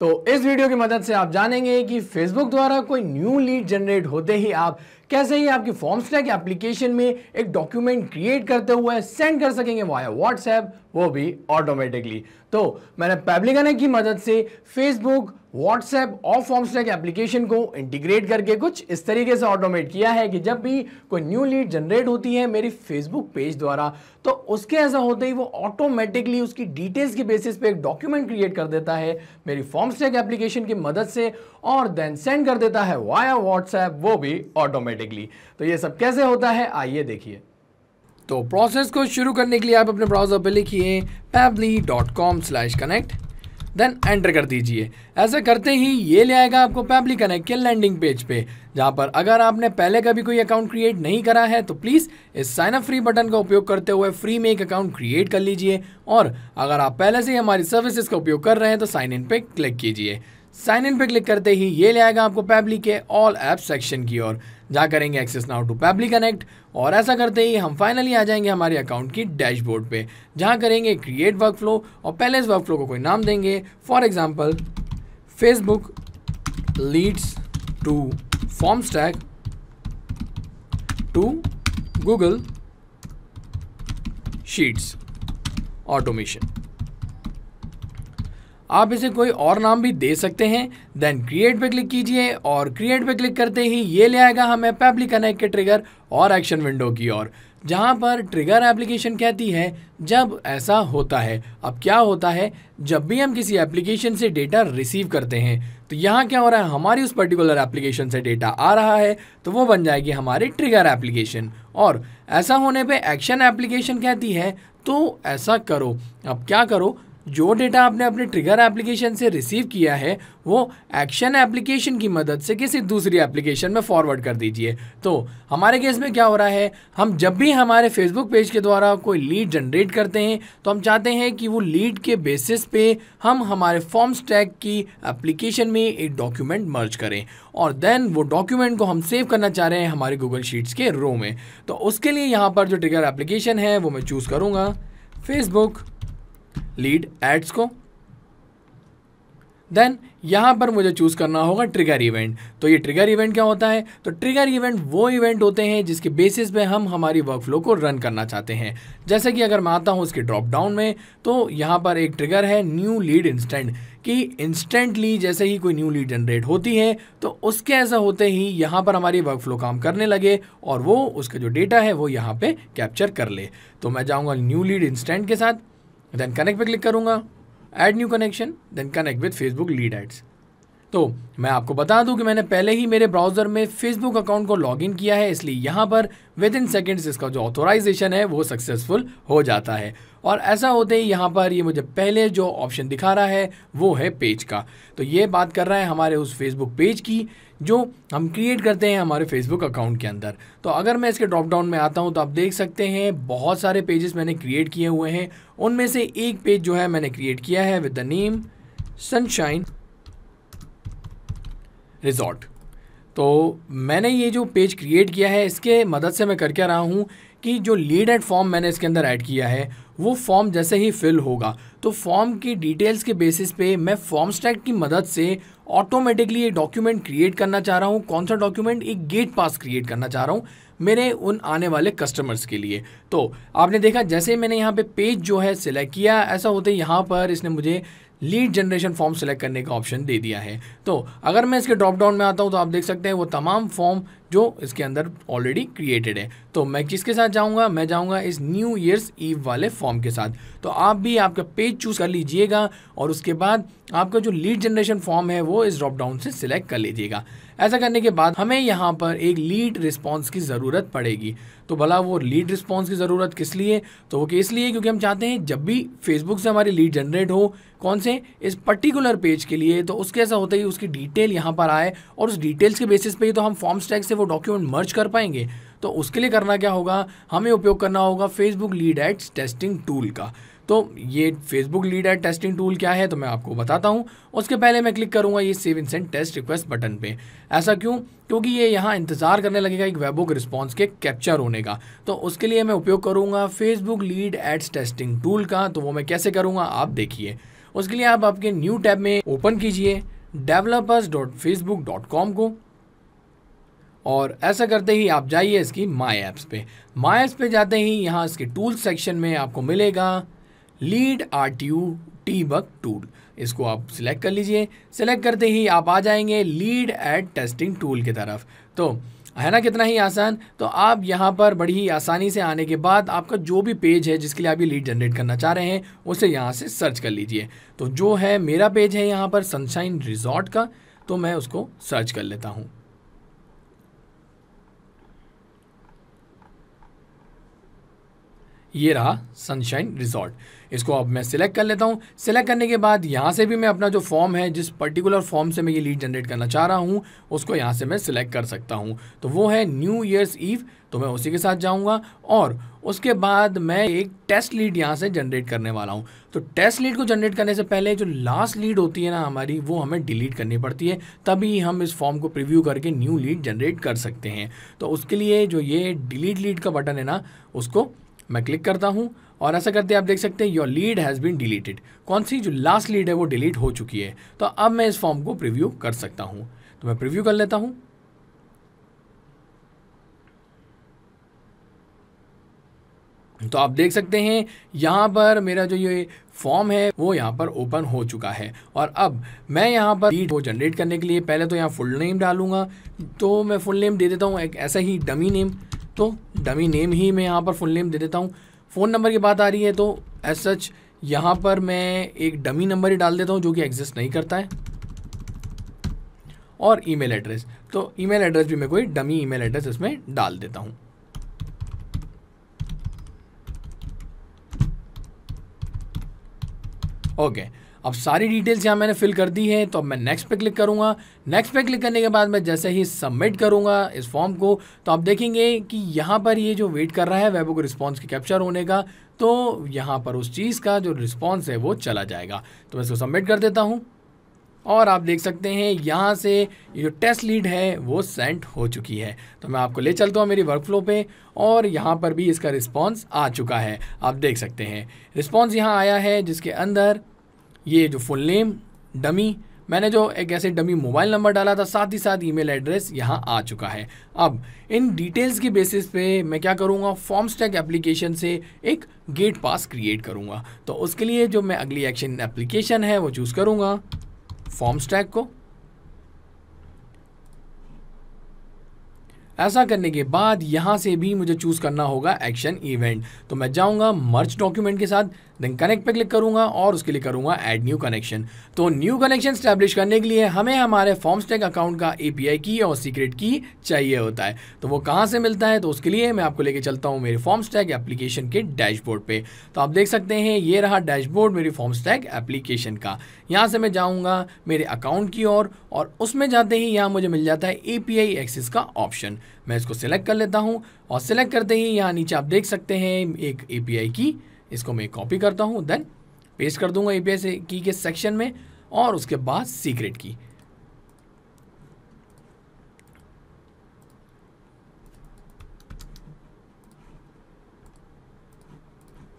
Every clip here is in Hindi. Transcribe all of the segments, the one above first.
तो इस वीडियो की मदद से आप जानेंगे कि फेसबुक द्वारा कोई न्यू लीड जनरेट होते ही आप कैसे ही आपकी फॉर्म स्टैक एप्लीकेशन में एक डॉक्यूमेंट क्रिएट करते हुए सेंड कर सकेंगे वाया व्हाट्सएप, वो भी ऑटोमेटिकली। तो मैंने पेबली कनेक्ट की मदद से फेसबुक, व्हाट्सएप और फॉर्म स्टैक एप्लीकेशन को इंटीग्रेट करके कुछ इस तरीके से ऑटोमेट किया है कि जब भी कोई न्यू लीड जनरेट होती है मेरी फेसबुक पेज द्वारा, तो उसके ऐसा होते ही वो ऑटोमेटिकली उसकी डिटेल्स के बेसिस पे एक डॉक्यूमेंट क्रिएट कर देता है मेरी फॉर्म स्टैक एप्लीकेशन की मदद से और देन सेंड कर देता है वाया व्हाट्सएप, वो भी ऑटोमेटिकली। तो ये सब कैसे होता है आइए देखिए। तो प्रोसेस को शुरू करने के लिए आप अपने ब्राउजर पे लिखिए pebly.com/connect, देन एंटर कर दीजिए। ऐसा करते ही ये ले आएगा आपको पेबली कनेक्ट के लैंडिंग पेज पे, जहाँ पर अगर आपने पहले कभी कोई अकाउंट क्रिएट नहीं करा है तो प्लीज़ इस साइन अप फ्री बटन का उपयोग करते हुए फ्री में एक अकाउंट क्रिएट कर लीजिए, और अगर आप पहले से ही हमारी सर्विसेज का उपयोग कर रहे हैं तो साइन इन पे क्लिक कीजिए। साइन इन पे क्लिक करते ही ये ले आएगा आपको पेबली के ऑल ऐप सेक्शन की ओर, जहाँ करेंगे access now to Pabbly Connect, और ऐसा करते ही हम फाइनली आ जाएंगे हमारे अकाउंट की डैशबोर्ड पे, जहाँ करेंगे क्रिएट वर्कफ्लो और पहले इस वर्कफ्लो को कोई नाम देंगे, for example Facebook leads to Formstack to Google Sheets automation. आप इसे कोई और नाम भी दे सकते हैं। देन क्रिएट पे क्लिक कीजिए, और क्रिएट पे क्लिक करते ही ये ले आएगा हमें पेबली कनेक्ट के ट्रिगर और एक्शन विंडो की ओर, जहाँ पर ट्रिगर एप्लीकेशन कहती है जब ऐसा होता है। अब क्या होता है, जब भी हम किसी एप्लीकेशन से डेटा रिसीव करते हैं तो यहाँ क्या हो रहा है, हमारी उस पर्टिकुलर एप्लीकेशन से डेटा आ रहा है तो वो बन जाएगी हमारी ट्रिगर एप्लीकेशन, और ऐसा होने पे एक्शन एप्लीकेशन कहती है तो ऐसा करो। अब क्या करो, जो डेटा आपने अपने ट्रिगर एप्लीकेशन से रिसीव किया है वो एक्शन एप्लीकेशन की मदद से किसी दूसरी एप्लीकेशन में फॉरवर्ड कर दीजिए। तो हमारे केस में क्या हो रहा है, हम जब भी हमारे फेसबुक पेज के द्वारा कोई लीड जनरेट करते हैं तो हम चाहते हैं कि वो लीड के बेसिस पे हम हमारे फॉर्म स्टैक की एप्लीकेशन में एक डॉक्यूमेंट मर्ज करें, और देन वो डॉक्यूमेंट को हम सेव करना चाह रहे हैं हमारे गूगल शीट्स के रो में। तो उसके लिए यहाँ पर जो ट्रिगर एप्लीकेशन है वो मैं चूज़ करूँगा फेसबुक लीड एड्स को। देन यहाँ पर मुझे चूज़ करना होगा ट्रिगर इवेंट। तो ये ट्रिगर इवेंट क्या होता है, तो ट्रिगर इवेंट वो इवेंट होते हैं जिसके बेसिस पे हम हमारी वर्कफ्लो को रन करना चाहते हैं। जैसे कि अगर मैं आता हूँ उसके ड्रॉप डाउन में, तो यहाँ पर एक ट्रिगर है न्यू लीड इंस्टेंट, कि इंस्टेंटली जैसे ही कोई न्यू लीड जनरेट होती है तो उसके ऐसा होते ही यहाँ पर हमारी वर्कफ्लो काम करने लगे और वो उसका जो डेटा है वो यहाँ पे कैप्चर कर ले। तो मैं जाऊँगा न्यू लीड इंस्टेंट के साथ, देन कनेक्ट पे क्लिक करूंगा, add new connection, then connect with Facebook lead ads. तो मैं आपको बता दूं कि मैंने पहले ही मेरे ब्राउज़र में फेसबुक अकाउंट को लॉगिन किया है, इसलिए यहाँ पर विद इन सेकेंड्स इसका जो ऑथोराइजेशन है वो सक्सेसफुल हो जाता है। और ऐसा होते ही यहाँ पर ये मुझे पहले जो ऑप्शन दिखा रहा है वो है पेज का। तो ये बात कर रहा है हमारे उस फेसबुक पेज की जो हम क्रिएट करते हैं हमारे फेसबुक अकाउंट के अंदर। तो अगर मैं इसके ड्रॉप डाउन में आता हूँ तो आप देख सकते हैं बहुत सारे पेजेस मैंने क्रिएट किए हुए हैं। उनमें से एक पेज जो है मैंने क्रिएट किया है with the name sunshine resort. तो मैंने ये जो पेज क्रिएट किया है इसके मदद से मैं कर क्या रहा हूँ कि जो लीड एड फॉर्म मैंने इसके अंदर ऐड किया है वो फॉर्म जैसे ही फिल होगा तो फॉर्म की डिटेल्स के बेसिस पे मैं फॉर्म स्टैक की मदद से ऑटोमेटिकली एक डॉक्यूमेंट क्रिएट करना चाह रहा हूँ। कौन सा डॉक्यूमेंट, एक गेट पास क्रिएट करना चाह रहा हूँ मेरे उन आने वाले कस्टमर्स के लिए। तो आपने देखा जैसे मैंने यहाँ पे पेज जो है सिलेक्ट किया, ऐसा होते यहाँ पर इसने मुझे लीड जनरेशन फॉर्म सेलेक्ट करने का ऑप्शन दे दिया है। तो अगर मैं इसके ड्रॉप डाउन में आता हूँ तो आप देख सकते हैं वो तमाम फॉर्म जो इसके अंदर ऑलरेडी क्रिएटेड है। तो मैं किसके साथ जाऊँगा, मैं जाऊँगा इस न्यू ईयर्स ईव वाले फॉर्म के साथ। तो आप भी आपका पेज चूज़ कर लीजिएगा और उसके बाद आपका जो लीड जनरेशन फॉर्म है वो इस ड्रॉप डाउन से सिलेक्ट कर लीजिएगा। ऐसा करने के बाद हमें यहाँ पर एक लीड रिस्पॉन्स की ज़रूरत पड़ेगी। तो भला वो लीड रिस्पॉन्स की ज़रूरत किस लिए, तो वो इसलिए क्योंकि हम चाहते हैं जब भी फेसबुक से हमारी लीड जनरेट हो कौन से, इस पर्टिकुलर पेज के लिए, तो उसके ऐसा होता ही उसकी डिटेल यहाँ पर आए और उस डिटेल्स के बेसिस पे ही तो हम फॉर्म स्टैक से वो डॉक्यूमेंट मर्ज कर पाएंगे। तो उसके लिए करना क्या होगा, हमें उपयोग करना होगा Facebook lead ads testing tool का। तो ये Facebook lead ad testing tool क्या है तो मैं आपको बताता हूँ। उसके पहले मैं क्लिक करूँगा ये save in send test request button पे। ऐसा क्यों, क्योंकि ये यहाँ इंतज़ार करने लगेगा एक वेबहुक रिस्पॉन्स के कैप्चर होने का। तो उसके लिए मैं उपयोग करूँगा Facebook lead ads testing tool का। तो वो मैं कैसे करूँगा आप देखिए। उसके लिए आप आपके न्यू टैब में ओपन कीजिए developers.facebook.com को, और ऐसा करते ही आप जाइए इसकी माई ऐप्स पे। माई ऐप्स पे जाते ही यहाँ इसके टूल सेक्शन में आपको मिलेगा लीड RTU डीबग टूल। इसको आप सिलेक्ट कर लीजिए। सिलेक्ट करते ही आप आ जाएंगे लीड एट टेस्टिंग टूल की तरफ। तो है ना कितना ही आसान। तो आप यहाँ पर बड़ी ही आसानी से आने के बाद आपका जो भी पेज है जिसके लिए आप ये लीड जनरेट करना चाह रहे हैं उसे यहाँ से सर्च कर लीजिए। तो जो है मेरा पेज है यहाँ पर सनशाइन रिजॉर्ट का, तो मैं उसको सर्च कर लेता हूँ। ये रहा सनशाइन रिजॉर्ट। इसको अब मैं सिलेक्ट कर लेता हूँ। सिलेक्ट करने के बाद यहाँ से भी मैं अपना जो फॉर्म है, जिस पर्टिकुलर फॉर्म से मैं ये लीड जनरेट करना चाह रहा हूँ, उसको यहाँ से मैं सिलेक्ट कर सकता हूँ। तो वो है न्यू ईयर्स ईव, तो मैं उसी के साथ जाऊँगा और उसके बाद मैं एक टेस्ट लीड यहाँ से जनरेट करने वाला हूँ। तो टेस्ट लीड को जनरेट करने से पहले जो लास्ट लीड होती है ना हमारी, वो हमें डिलीट करनी पड़ती है, तभी हम इस फॉर्म को प्रीव्यू करके न्यू लीड जनरेट कर सकते हैं। तो उसके लिए जो ये डिलीट लीड का बटन है ना, उसको मैं क्लिक करता हूं और ऐसा करते आप देख सकते हैं your lead has been deleted. कौन सी, जो लास्ट लीड है वो डिलीट हो चुकी है। तो अब मैं इस फॉर्म को प्रीव्यू कर सकता हूं। तो मैं प्रीव्यू कर लेता हूं। तो आप देख सकते हैं यहाँ पर मेरा जो ये फॉर्म है वो यहाँ पर ओपन हो चुका है। और अब मैं यहाँ पर लीड को जनरेट करने के लिए पहले तो यहाँ फुल नेम डालूंगा। तो मैं फुल नेम दे देता हूँ एक ऐसा ही डमी नेम। तो डमी नेम ही मैं यहाँ पर फुल नेम दे देता हूँ। फ़ोन नंबर की बात आ रही है तो एज सच यहाँ पर मैं एक डमी नंबर ही डाल देता हूँ जो कि एग्जिस्ट नहीं करता है। और ईमेल एड्रेस, तो ईमेल एड्रेस भी मैं कोई डमी ईमेल एड्रेस इसमें डाल देता हूँ। ओके, अब सारी डिटेल्स यहाँ मैंने फिल कर दी है। तो अब मैं नेक्स्ट पे क्लिक करूँगा। नेक्स्ट पे क्लिक करने के बाद मैं जैसे ही सबमिट करूँगा इस फॉर्म को, तो आप देखेंगे कि यहाँ पर ये जो वेट कर रहा है वेबो को रिस्पॉन्स के कैप्चर होने का, तो यहाँ पर उस चीज़ का जो रिस्पॉन्स है वो चला जाएगा। तो मैं इसको सबमिट कर देता हूँ और आप देख सकते हैं यहाँ से ये जो टेस्ट लीड है वो सेंड हो चुकी है। तो मैं आपको ले चलता हूँ मेरी वर्कफ्लो पे और यहाँ पर भी इसका रिस्पॉन्स आ चुका है। आप देख सकते हैं रिस्पॉन्स यहाँ आया है जिसके अंदर ये जो फुल नेम, डमी, मैंने जो एक ऐसे डमी मोबाइल नंबर डाला था, साथ ही साथ ईमेल एड्रेस यहाँ आ चुका है। अब इन डिटेल्स की बेसिस पे मैं क्या करूँगा, फॉर्म स्टैक एप्लीकेशन से एक गेट पास क्रिएट करूँगा। तो उसके लिए जो मैं अगली एक्शन एप्लीकेशन है वो चूज़ करूँगा फॉर्म स्टैक को। ऐसा करने के बाद यहाँ से भी मुझे चूज़ करना होगा एक्शन इवेंट। तो मैं जाऊँगा मर्ज डॉक्यूमेंट के साथ, देन कनेक्ट पे क्लिक करूँगा और उसके लिए करूँगा ऐड न्यू कनेक्शन। तो न्यू कनेक्शन स्टैब्लिश करने के लिए हमें हमारे फॉर्म स्टैक अकाउंट का API की और सीक्रेट की चाहिए होता है। तो वो कहाँ से मिलता है, तो उसके लिए मैं आपको लेके चलता हूँ मेरे फॉर्म स्टैक एप्लीकेशन के डैशबोर्ड पे। तो आप देख सकते हैं ये रहा डैशबोर्ड मेरी फॉर्म स्टैक एप्लीकेशन का। यहाँ से मैं जाऊँगा मेरे अकाउंट की ओर और उसमें जाते ही यहाँ मुझे मिल जाता है API एक्सेस का ऑप्शन। मैं इसको सिलेक्ट कर लेता हूँ और सिलेक्ट करते ही यहाँ नीचे आप देख सकते हैं एक API की, इसको मैं कॉपी करता हूँ, देन पेस्ट कर दूंगा API से की के सेक्शन में और उसके बाद सीक्रेट की।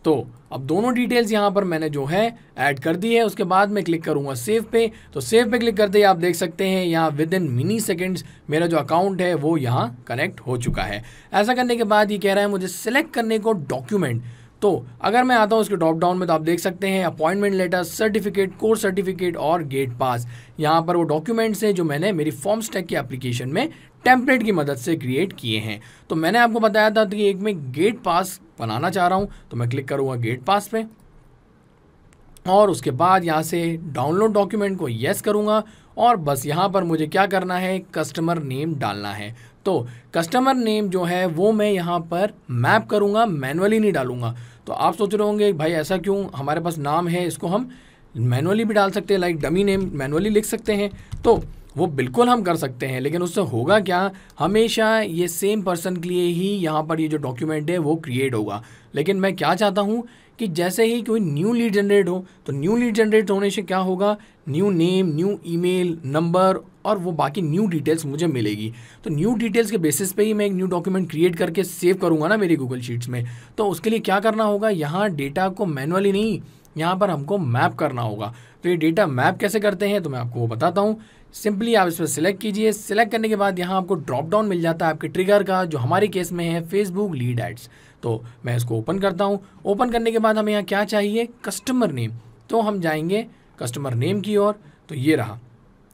तो अब दोनों डिटेल्स यहाँ पर मैंने जो है ऐड कर दी है। उसके बाद मैं क्लिक करूँगा सेव पे। तो सेव पे क्लिक करते ही आप देख सकते हैं यहाँ विद इन मिनी सेकेंड्स मेरा जो अकाउंट है वो यहाँ कनेक्ट हो चुका है। ऐसा करने के बाद ये कह रहा है मुझे सिलेक्ट करने को डॉक्यूमेंट। तो अगर मैं आता हूँ उसके ड्रॉप डाउन में तो आप देख सकते हैं appointment letter, certificate, course certificate और गेट पास। यहाँ पर वो डॉक्यूमेंट्स हैं जो मैंने मेरी फॉर्म स्टैक की एप्लीकेशन में टेम्पलेट की मदद से क्रिएट किए हैं। तो मैंने आपको बताया था कि एक मैं गेट पास बनाना चाह रहा हूँ, तो मैं क्लिक करूँगा गेट पास पे और उसके बाद यहाँ से डाउनलोड डॉक्यूमेंट को येस करूँगा और बस यहाँ पर मुझे क्या करना है, कस्टमर नेम डालना है। तो कस्टमर नेम जो है वो मैं यहाँ पर मैप करूँगा, मैनुअली नहीं डालूँगा। तो आप सोच रहे होंगे भाई ऐसा क्यों, हमारे पास नाम है इसको हम मैनुअली भी डाल सकते हैं, लाइक डमी नेम मैनुअली लिख सकते हैं। तो वो बिल्कुल हम कर सकते हैं, लेकिन उससे होगा क्या, हमेशा ये सेम पर्सन के लिए ही यहाँ पर ये जो डॉक्यूमेंट है वो क्रिएट होगा। लेकिन मैं क्या चाहता हूँ कि जैसे ही कोई न्यू लीड जनरेट हो, तो न्यू लीड जनरेट होने से क्या होगा, new name, new email number और वो बाकी न्यू डिटेल्स मुझे मिलेगी। तो न्यू डिटेल्स के बेसिस पे ही मैं एक न्यू डॉक्यूमेंट क्रिएट करके सेव करूँगा ना मेरी गूगल शीट्स में। तो उसके लिए क्या करना होगा, यहाँ डेटा को मैनुअली नहीं, यहाँ पर हमको मैप करना होगा। तो ये डेटा मैप कैसे करते हैं तो मैं आपको वो बताता हूँ। सिंपली आप इस पर सिलेक्ट कीजिए। सिलेक्ट करने के बाद यहाँ आपको ड्रॉप डाउन मिल जाता है आपके ट्रिगर का, जो हमारे केस में है फेसबुक लीड एड्स। तो मैं इसको ओपन करता हूँ। ओपन करने के बाद हमें यहाँ क्या चाहिए, कस्टमर नेम। तो हम जाएंगे कस्टमर नेम की ओर। तो ये रहा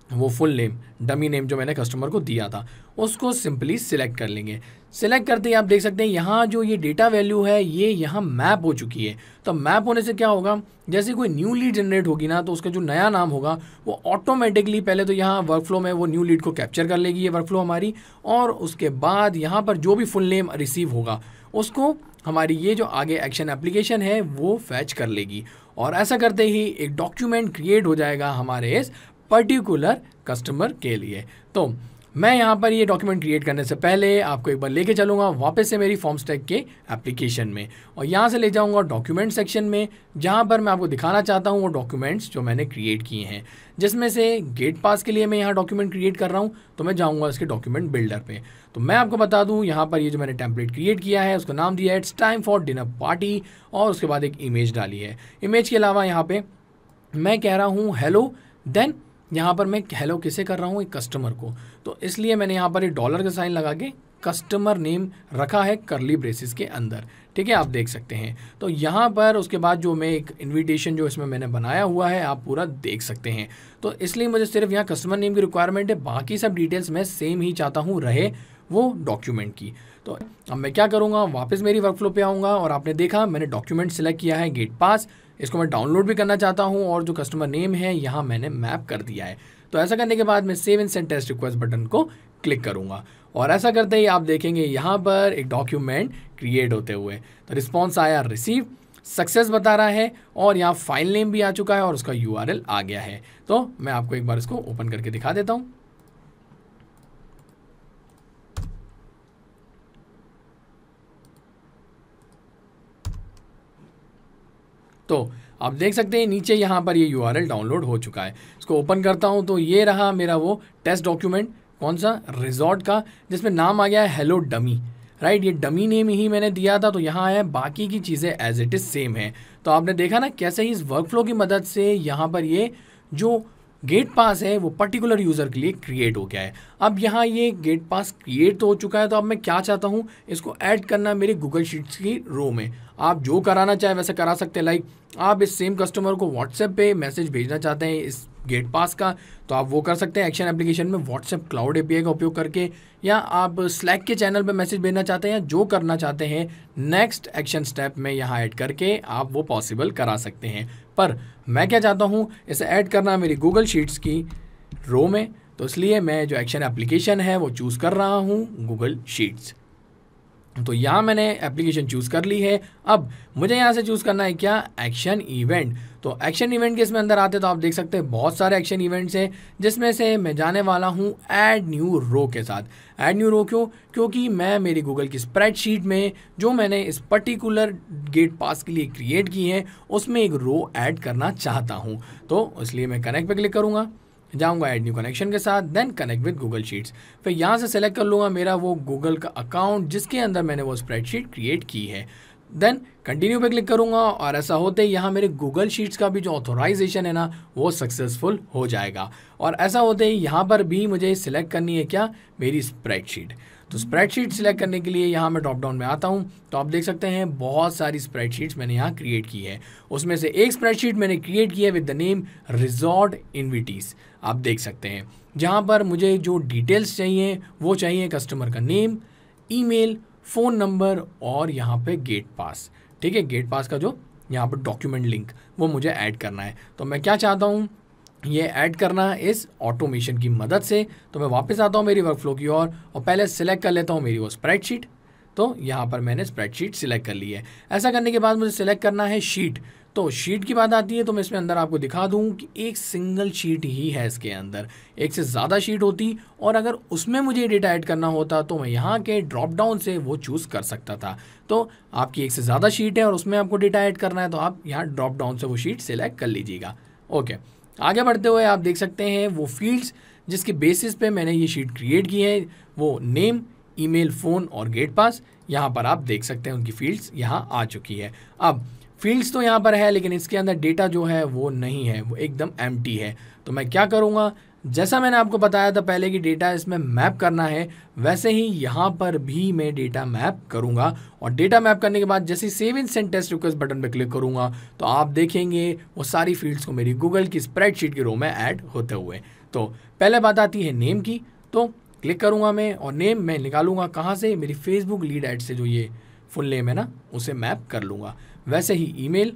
वो फुल नेम, डमी नेम जो मैंने कस्टमर को दिया था, उसको सिंपली सिलेक्ट कर लेंगे। सिलेक्ट करते ही आप देख सकते हैं यहाँ जो ये डेटा वैल्यू है ये यहाँ मैप हो चुकी है। तो मैप होने से क्या होगा, जैसे कोई न्यू लीड जनरेट होगी ना तो उसका जो नया नाम होगा वो ऑटोमेटिकली पहले तो यहाँ वर्कफ्लो में वो न्यू लीड को कैप्चर कर लेगी ये वर्कफ्लो हमारी, और उसके बाद यहाँ पर जो भी फुल नेम रिसीव होगा उसको हमारी ये जो आगे एक्शन एप्लीकेशन है वो फैच कर लेगी। और ऐसा करते ही एक डॉक्यूमेंट क्रिएट हो जाएगा हमारे इस पर्टिकुलर कस्टमर के लिए। तो मैं यहाँ पर ये डॉक्यूमेंट क्रिएट करने से पहले आपको एक बार लेके चलूँगा वापस से मेरी फॉर्म्स टैग के एप्लीकेशन में, और यहाँ से ले जाऊँगा डॉक्यूमेंट सेक्शन में, जहाँ पर मैं आपको दिखाना चाहता हूँ वो डॉक्यूमेंट्स जो मैंने क्रिएट किए हैं। जिसमें से गेट पास के लिए मैं यहाँ डॉक्यूमेंट क्रिएट कर रहा हूँ, तो मैं जाऊँगा इसके डॉक्यूमेंट बिल्डर पे। तो मैं आपको बता दूँ यहाँ पर ये जो मैंने टेम्पलेट क्रिएट किया है उसका नाम दिया है it's time for dinner party, और उसके बाद एक इमेज डाली है। इमेज के अलावा यहाँ पे मैं कह रहा हूँ हेलो, देन यहाँ पर मैं हेलो किसे कर रहा हूँ, एक कस्टमर को। तो इसलिए मैंने यहाँ पर एक डॉलर का साइन लगा के कस्टमर नेम रखा है करली ब्रेसिस के अंदर, ठीक है, आप देख सकते हैं। तो यहाँ पर उसके बाद जो मैं एक इनविटेशन जो इसमें मैंने बनाया हुआ है आप पूरा देख सकते हैं। तो इसलिए मुझे सिर्फ यहाँ कस्टमर नेम की रिक्वायरमेंट है, बाकी सब डिटेल्स मैं सेम ही चाहता हूँ रहे वो डॉक्यूमेंट की। तो अब मैं क्या करूँगा, वापस मेरी वर्कफ्लो पे आऊँगा, और आपने देखा मैंने डॉक्यूमेंट सेलेक्ट किया है गेट पास। इसको मैं डाउनलोड भी करना चाहता हूँ, और जो कस्टमर नेम है यहाँ मैंने मैप कर दिया है। तो ऐसा करने के बाद मैं save and send test request button को क्लिक करूँगा, और ऐसा करते ही आप देखेंगे यहाँ पर एक डॉक्यूमेंट क्रिएट होते हुए। तो रिस्पॉन्स आया रिसीव सक्सेस बता रहा है, और यहाँ फाइल नेम भी आ चुका है और उसका URL आ गया है। तो मैं आपको एक बार इसको ओपन करके दिखा देता हूँ। तो आप देख सकते हैं नीचे यहाँ पर ये URL डाउनलोड हो चुका है। इसको ओपन करता हूँ तो ये रहा मेरा वो टेस्ट डॉक्यूमेंट, कौन सा, रिजॉर्ट का, जिसमें नाम आ गया है हेलो डमी, राइट। ये डमी नेम ही मैंने दिया था, तो यहाँ है, बाकी की चीज़ें एज इट इज़ सेम है। तो आपने देखा ना कैसे ही इस वर्कफ्लो की मदद से यहाँ पर ये जो गेट पास है वो पर्टिकुलर यूज़र के लिए क्रिएट हो गया है। अब यहाँ ये गेट पास क्रिएट तो हो चुका है, तो अब मैं क्या चाहता हूँ, इसको ऐड करना मेरे गूगल शीट्स की रो में। आप जो कराना चाहे वैसे करा सकते हैं। लाइक आप इस सेम कस्टमर को व्हाट्सएप पे मैसेज भेजना चाहते हैं इस गेट पास का, तो आप वो कर सकते हैं एक्शन एप्लीकेशन में व्हाट्सएप क्लाउड API का उपयोग करके, या आप स्लैक के चैनल पे मैसेज भेजना चाहते हैं, जो करना चाहते हैं नेक्स्ट एक्शन स्टेप में यहाँ ऐड करके आप वो पॉसिबल करा सकते हैं। पर मैं क्या चाहता हूँ, इसे ऐड करना मेरी गूगल शीट्स की रो में, तो इसलिए मैं जो एक्शन एप्लीकेशन है वो चूज़ कर रहा हूँ गूगल शीट्स। तो यहाँ मैंने एप्लीकेशन चूज़ कर ली है। अब मुझे यहाँ से चूज़ करना है क्या, एक्शन इवेंट। तो एक्शन इवेंट के इसमें अंदर आते तो आप देख सकते हैं बहुत सारे एक्शन इवेंट्स हैं, जिसमें से मैं जाने वाला हूँ ऐड न्यू रो के साथ। ऐड न्यू रो क्यों, क्योंकि मैं मेरी गूगल की स्प्रेडशीट में जो मैंने इस पर्टिकुलर गेट पास के लिए क्रिएट की है उसमें एक रो ऐड करना चाहता हूँ। तो इसलिए मैं कनेक्ट पे क्लिक करूँगा, जाऊंगा ऐड न्यू कनेक्शन के साथ, then connect with Google Sheets. फिर यहाँ से सेलेक्ट कर लूँगा मेरा वो गूगल का अकाउंट जिसके अंदर मैंने वो स्प्रेडशीट क्रिएट की है, देन कंटिन्यू पे क्लिक करूँगा, और ऐसा होते ही यहाँ मेरे गूगल शीट्स का भी जो ऑथोराइजेशन है ना वो सक्सेसफुल हो जाएगा। और ऐसा होते ही यहाँ पर भी मुझे सिलेक्ट करनी है क्या, मेरी स्प्रेडशीट। तो स्प्रेडशीट सिलेक्ट करने के लिए यहाँ मैं ड्रॉप डाउन में आता हूँ, तो आप देख सकते हैं बहुत सारी स्प्रेडशीट्स मैंने यहाँ क्रिएट की है। उसमें से एक स्प्रेडशीट मैंने क्रिएट की है विद द नेम रिजॉर्ट इन्विटीज़, आप देख सकते हैं, जहाँ पर मुझे जो डिटेल्स चाहिए वो चाहिए कस्टमर का नेम, ईमेल, फ़ोन नंबर, और यहाँ पे गेट पास, ठीक है, गेट पास का जो यहाँ पर डॉक्यूमेंट लिंक वो मुझे ऐड करना है। तो मैं क्या चाहता हूँ, ये ऐड करना इस ऑटोमेशन की मदद से। तो मैं वापस आता हूँ मेरी वर्कफ्लो की ओर, और पहले सिलेक्ट कर लेता हूँ मेरी वो स्प्रेडशीट। तो यहाँ पर मैंने स्प्रेडशीट सिलेक्ट कर ली है। ऐसा करने के बाद मुझे सिलेक्ट करना है शीट। तो शीट की बात आती है तो मैं इसमें अंदर आपको दिखा दूँ कि एक सिंगल शीट ही है इसके अंदर, एक से ज़्यादा शीट होती, और अगर उसमें मुझे डेटा ऐड करना होता तो मैं यहाँ के ड्रॉप डाउन से वो चूज़ कर सकता था। तो आपकी एक से ज़्यादा शीट है और उसमें आपको डेटा ऐड करना है, तो आप यहाँ ड्रॉप डाउन से वो शीट सिलेक्ट कर लीजिएगा। ओके, आगे बढ़ते हुए आप देख सकते हैं वो फील्ड्स जिसके बेसिस पे मैंने ये शीट क्रिएट की है, वो नेम, ईमेल, फ़ोन और गेट पास। यहाँ पर आप देख सकते हैं उनकी फील्ड्स यहाँ आ चुकी है। अब फील्ड्स तो यहाँ पर है लेकिन इसके अंदर डेटा जो है वो नहीं है, वो एकदम एम्प्टी है। तो मैं क्या करूँगा, जैसा मैंने आपको बताया था पहले कि डेटा इसमें मैप करना है, वैसे ही यहाँ पर भी मैं डेटा मैप करूँगा। और डेटा मैप करने के बाद जैसे save in send test request button पर क्लिक करूँगा तो आप देखेंगे वो सारी फील्ड्स को मेरी गूगल की स्प्रेडशीट की रो में ऐड होते हुए। तो पहले बात आती है नेम की, तो क्लिक करूँगा मैं और नेम मैं निकालूंगा कहाँ से, मेरी फेसबुक लीड एड से जो ये फुल नेम है ना उसे मैप कर लूँगा। वैसे ही email,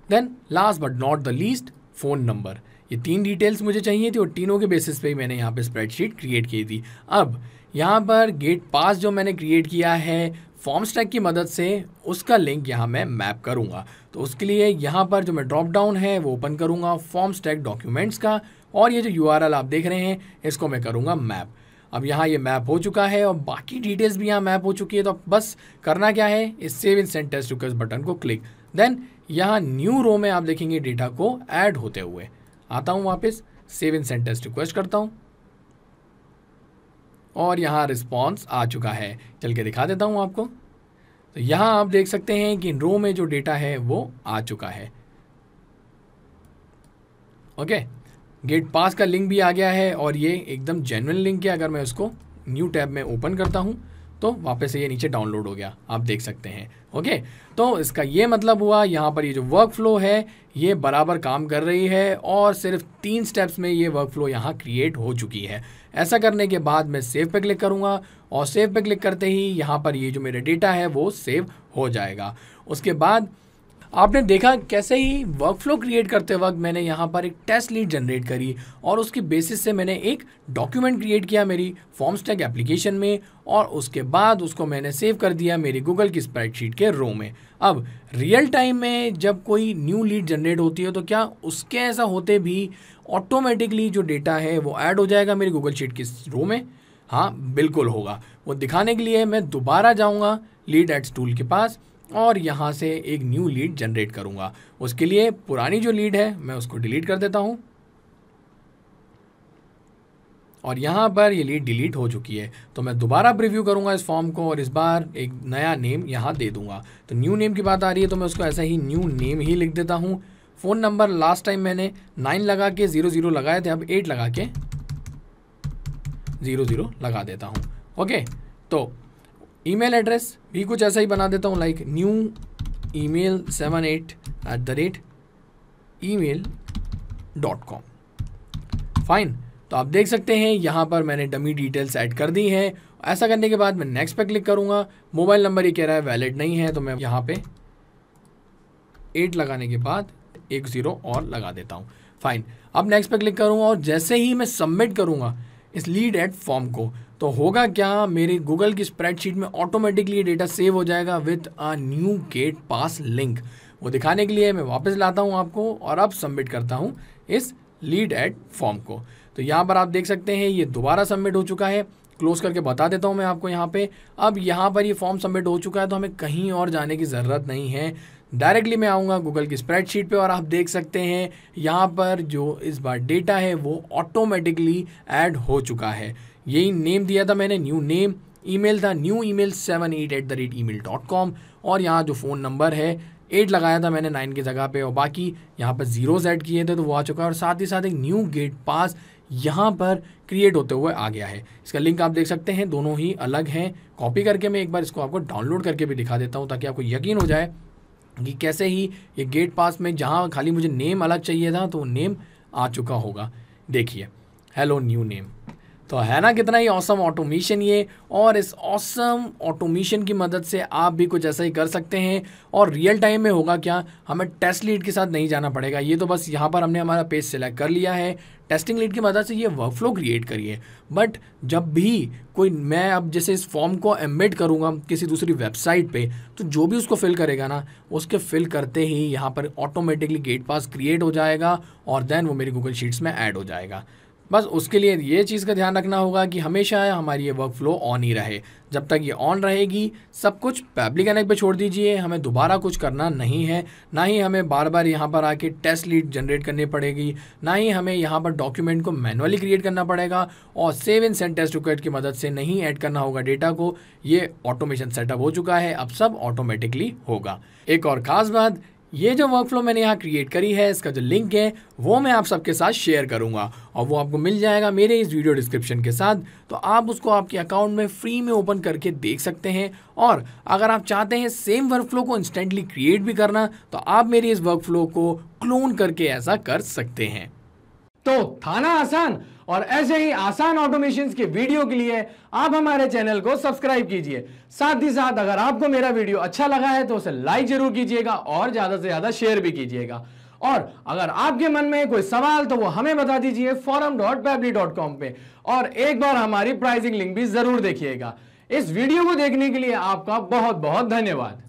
then last but not the least phone number. ये 3 डिटेल्स मुझे चाहिए थी और तीनों के बेसिस पे ही मैंने यहाँ पे स्प्रेडशीट क्रिएट की थी। अब यहाँ पर गेट पास जो मैंने क्रिएट किया है फॉर्म स्टैक की मदद से, उसका लिंक यहाँ मैं मैप करूँगा। तो उसके लिए यहाँ पर जो मैं ड्रॉप डाउन है वो ओपन करूँगा फॉर्म स्टैक डॉक्यूमेंट्स का, और ये जो URL आप देख रहे हैं इसको मैं करूँगा मैप। अब यहाँ ये मैप हो चुका है और बाकी डिटेल्स भी यहाँ मैप हो चुकी है। तो बस करना क्या है, इस save in send test request button को क्लिक, देन यहाँ न्यू रो में आप देखेंगे डेटा को ऐड होते हुए। आता हूँ वापस, save in send test request करता हूँ और यहाँ रिस्पॉन्स आ चुका है। चल के दिखा देता हूँ आपको। तो यहाँ आप देख सकते हैं कि रो में जो डेटा है वो आ चुका है। ओके, गेट पास का लिंक भी आ गया है और ये एकदम जेन्युइन लिंक है। अगर मैं उसको न्यू टैब में ओपन करता हूँ तो वापस से ये नीचे डाउनलोड हो गया, आप देख सकते हैं। ओके, तो इसका ये मतलब हुआ यहाँ पर ये जो वर्क फ्लो है ये बराबर काम कर रही है और सिर्फ 3 स्टेप्स में ये वर्क फ्लो यहाँ क्रिएट हो चुकी है। ऐसा करने के बाद मैं सेव पे क्लिक करूँगा और सेव पे क्लिक करते ही यहाँ पर ये जो मेरा डेटा है वो सेव हो जाएगा। उसके बाद आपने देखा कैसे ही वर्क फ्लो क्रिएट करते वक्त मैंने यहाँ पर एक टेस्ट लीड जनरेट करी और उसके बेसिस से मैंने एक डॉक्यूमेंट क्रिएट किया मेरी फॉर्म स्टैक एप्लीकेशन में, और उसके बाद उसको मैंने सेव कर दिया मेरी गूगल की स्प्रेडशीट के रो में। अब रियल टाइम में जब कोई न्यू लीड जनरेट होती है तो क्या उसके ऐसा होते भी ऑटोमेटिकली जो डेटा है वो ऐड हो जाएगा मेरी गूगल शीट की रो में? हाँ बिल्कुल होगा। वो दिखाने के लिए मैं दोबारा जाऊँगा लीड एड्स टूल के पास और यहाँ से एक न्यू लीड जनरेट करूँगा। उसके लिए पुरानी जो लीड है मैं उसको डिलीट कर देता हूँ और यहाँ पर ये लीड डिलीट हो चुकी है। तो मैं दोबारा प्रीव्यू करूँगा इस फॉर्म को और इस बार एक नया नेम यहाँ दे दूँगा। तो न्यू नेम की बात आ रही है तो मैं उसको ऐसा ही न्यू नेम ही लिख देता हूँ। फ़ोन नंबर लास्ट टाइम मैंने 9 लगा के 00 लगाए थे, अब 8 लगा के 00 लगा देता हूँ। ओके, तो ईमेल एड्रेस भी कुछ ऐसा ही बना देता हूँ, like new email 78@email.com। Fine, तो आप देख सकते हैं यहाँ पर मैंने डमी डिटेल्स ऐड कर दी हैं। ऐसा करने के बाद मैं नेक्स्ट पे क्लिक करूँगा। मोबाइल नंबर ये कह रहा है वैलिड नहीं है तो मैं यहाँ पे 8 लगाने के बाद 10 और लगा देता हूँ। फाइन, अब नेक्स्ट पे क्लिक करूँगा और जैसे ही मैं सबमिट करूँगा इस लीड एड फॉर्म को तो होगा क्या, मेरी गूगल की स्प्रेडशीट में ऑटोमेटिकली डेटा सेव हो जाएगा with a new gate pass link. वो दिखाने के लिए मैं वापस लाता हूँ आपको और अब सबमिट करता हूँ इस लीड एड फॉर्म को। तो यहाँ पर आप देख सकते हैं ये दोबारा सबमिट हो चुका है। क्लोज करके बता देता हूँ मैं आपको यहाँ पे। अब यहाँ पर ये फॉर्म सबमिट हो चुका है तो हमें कहीं और जाने की ज़रूरत नहीं है। डायरेक्टली मैं आऊँगा गूगल की स्प्रेडशीट पे और आप देख सकते हैं यहाँ पर जो इस बार डेटा है वो ऑटोमेटिकली ऐड हो चुका है। यही नेम दिया था मैंने, न्यू नेम, ईमेल था न्यू email 78@email.com और यहाँ जो फ़ोन नंबर है 8 लगाया था मैंने 9 की जगह पे और बाकी यहाँ पर 0 ऐड किए थे तो वो आ चुका है। और साथ ही साथ एक न्यू गेट पास यहाँ पर क्रिएट होते हुए आ गया है। इसका लिंक आप देख सकते हैं, दोनों ही अलग हैं। कॉपी करके मैं एक बार इसको आपको डाउनलोड करके भी दिखा देता हूँ ताकि आपको यकीन हो जाए कि कैसे ही ये गेट पास में जहाँ खाली मुझे नेम अलग चाहिए था तो नेम आ चुका होगा। देखिए, हेलो न्यू नेम। तो है ना कितना ही ऑसम ऑटोमेशन ये, और इस ऑसम ऑटोमेशन की मदद से आप भी कुछ ऐसा ही कर सकते हैं। और रियल टाइम में होगा क्या, हमें टेस्ट लीड के साथ नहीं जाना पड़ेगा। ये तो बस यहाँ पर हमने हमारा पेज सिलेक्ट कर लिया है, टेस्टिंग लीड की मदद से ये वर्कफ्लो क्रिएट करिए। बट जब भी कोई मैं अब जैसे इस फॉर्म को एम्बेड करूँगा किसी दूसरी वेबसाइट पे तो जो भी उसको फिल करेगा ना उसके फिल करते ही यहाँ पर ऑटोमेटिकली गेट पास क्रिएट हो जाएगा और देन वो मेरी गूगल शीट्स में ऐड हो जाएगा। बस उसके लिए ये चीज़ का ध्यान रखना होगा कि हमेशा हमारी ये वर्क फ्लो ऑन ही रहे। जब तक ये ऑन रहेगी सब कुछ पब्लिक कनेक्ट पे छोड़ दीजिए, हमें दोबारा कुछ करना नहीं है, ना ही हमें बार बार यहाँ पर आके टेस्ट लीड जनरेट करनी पड़ेगी, ना ही हमें यहाँ पर डॉक्यूमेंट को मैनुअली क्रिएट करना पड़ेगा और save in send test request की मदद से नहीं ऐड करना होगा डेटा को। ये ऑटोमेशन सेटअप हो चुका है, अब सब ऑटोमेटिकली होगा। एक और खास बात, ये जो वर्कफ्लो मैंने यहाँ क्रिएट करी है इसका जो लिंक है वो मैं आप सबके साथ शेयर करूँगा और वो आपको मिल जाएगा मेरे इस वीडियो डिस्क्रिप्शन के साथ। तो आप उसको आपके अकाउंट में फ्री में ओपन करके देख सकते हैं और अगर आप चाहते हैं सेम वर्कफ्लो को इंस्टेंटली क्रिएट भी करना तो आप मेरी इस वर्कफ्लो को क्लोन करके ऐसा कर सकते हैं। तो था ना आसान। और ऐसे ही आसान ऑटोमेशंस के वीडियो के लिए आप हमारे चैनल को सब्सक्राइब कीजिए। साथ ही साथ अगर आपको मेरा वीडियो अच्छा लगा है तो उसे लाइक जरूर कीजिएगा और ज्यादा से ज्यादा शेयर भी कीजिएगा। और अगर आपके मन में कोई सवाल तो वो हमें बता दीजिए forum.pabbly.com पे और एक बार हमारी प्राइसिंग लिंक भी जरूर देखिएगा। इस वीडियो को देखने के लिए आपका बहुत बहुत धन्यवाद।